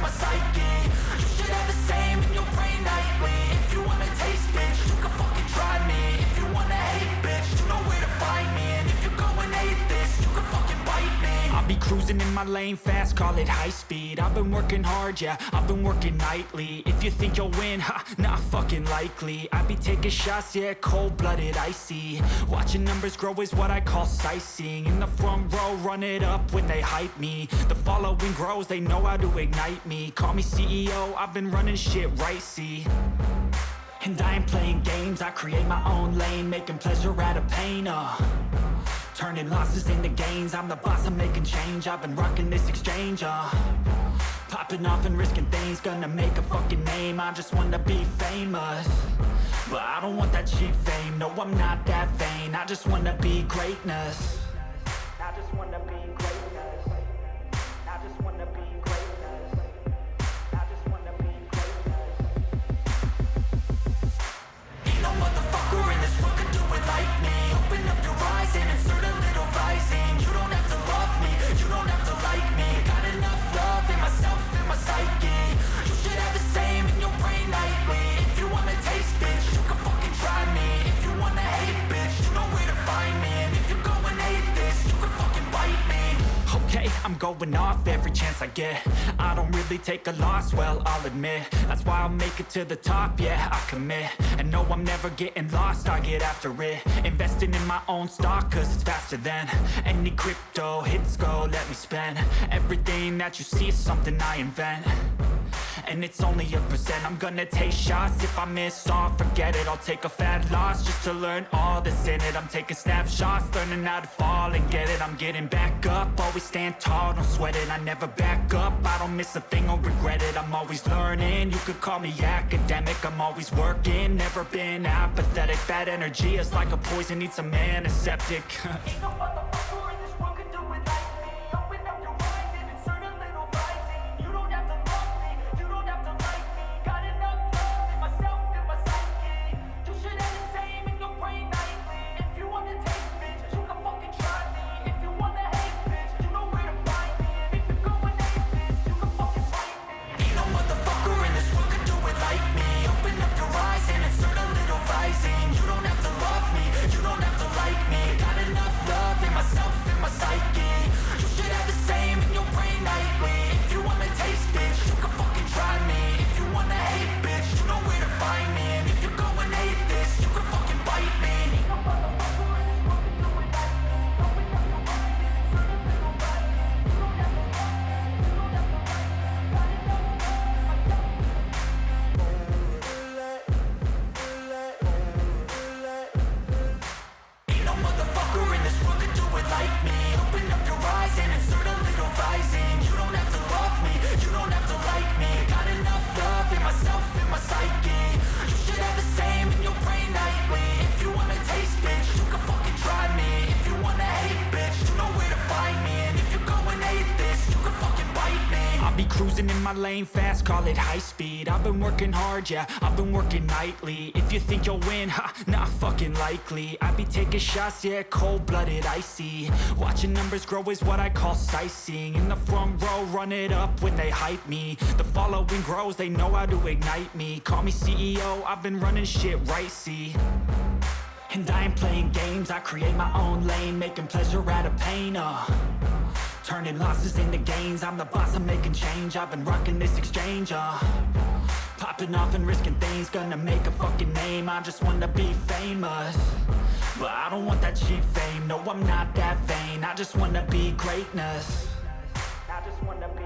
my psyche. You should have the same in your brain nightly. If you wanna taste, bitch, you can fucking try me. If you wanna hate, bitch, you know where to find me. And if you go and hate this, you can fucking bite me. I'll be cruising in my lane fast, call it high speed. I've been working hard, yeah, I've been working nightly. If you think you'll win, ha, not fucking likely. I be taking shots, yeah, cold-blooded, icy. Watching numbers grow is what I call sightseeing. In the front row, run it up when they hype me. The following grows, they know how to ignite me. Call me CEO, I've been running shit right, see. And I ain't playing games, I create my own lane, making pleasure out of pain, turning losses into gains. I'm the boss, I'm making change. I've been rocking this exchange, popping off and risking things. Gonna make a fucking name, I just wanna be famous. But I don't want that cheap fame, no, I'm not that vain. I just wanna be greatness. I just wanna be greatness. I just wanna be greatness. I just wanna be greatness. Ain't no motherfucker in this world could do it like me. Open up your eyes and insert a little rising. You don't have to love me, you don't have to like me. Got enough love in myself, in my psyche. You should have the same in your brain nightly. If you wanna taste, bitch, you can fucking try me. If you wanna hate, bitch, you know where to find me. And if you go and hate this, you can fucking bite me. Okay, I'm going off every chance I get. I don't really take a loss, well, I'll admit. That's why I'll make it to the top, yeah, I commit. And no, I'm never getting lost, I get after it. Investing in my own stock, cause it's faster than any crypto hits go, let me spend. Everything that you see is something I invent. And it's only a percent. I'm gonna take shots. If I miss all, forget it. I'll take a fat loss just to learn all that's in it. I'm taking snapshots, learning how to fall and get it. I'm getting back up, always stand tall, don't sweat it. I never back up, I don't miss a thing or regret it. I'm always learning, you could call me academic. I'm always working, never been apathetic. Bad energy is like a poison, needs some antiseptic. Ain't no motherfucker in this world could do it like me. Open up your eyes and insert a little rising. You don't have to love me, you don't have to like me. Got enough love in myself, in my psyche. You should have the same in your brain nightly. If you wanna taste, bitch, you can fucking try me. If you wanna hate, bitch, you know where to find me. And if you go and hate this, you can fucking fight me. Ain't no motherfucker in this world could do it like me. Open up your eyes and insert a little rising. You don't have to love me, you don't have to like me. Got enough love in myself, in my psyche. You should have the same in your brain nightly. If you wanna taste, bitch, you can fucking try me. If you wanna hate, bitch, you know where to find me. And if you go and hate this, you can fucking bite me. Ain't no motherfucker in this world could do it like me. Open up your eyes and insert a little rising. You don't have to love me, you don't have to like me. Got enough love in myself. Ain't no motherfucker in this world could do it like me. Open up your eyes and insert a little rising. You don't have to love me, you don't have to like me. Got enough love in myself, in my psyche. You should have the same in your brain nightly. If you wanna taste, bitch, you can fucking try me. If you wanna hate, bitch, you know where to find me. And if you go and hate this, you can fucking bite me. I'll be cruising in my lane fast, call it high speed. I've been working hard, yeah, I've been working nightly. If you think you'll win, ha, not fucking likely. I be taking shots, yeah, cold-blooded, icy. Watching numbers grow is what I call sightseeing. In the front row, run it up when they hype me. The following grows, they know how to ignite me. Call me CEO, I've been running shit right, see. And I ain't playing games, I create my own lane, making pleasure out of pain, turning losses into gains. I'm the boss, I'm making change. I've been rocking this exchange, popping off and risking things. Gonna make a fucking name, I just wanna be famous. But I don't want that cheap fame, no, I'm not that vain. I just wanna be greatness. I just wanna be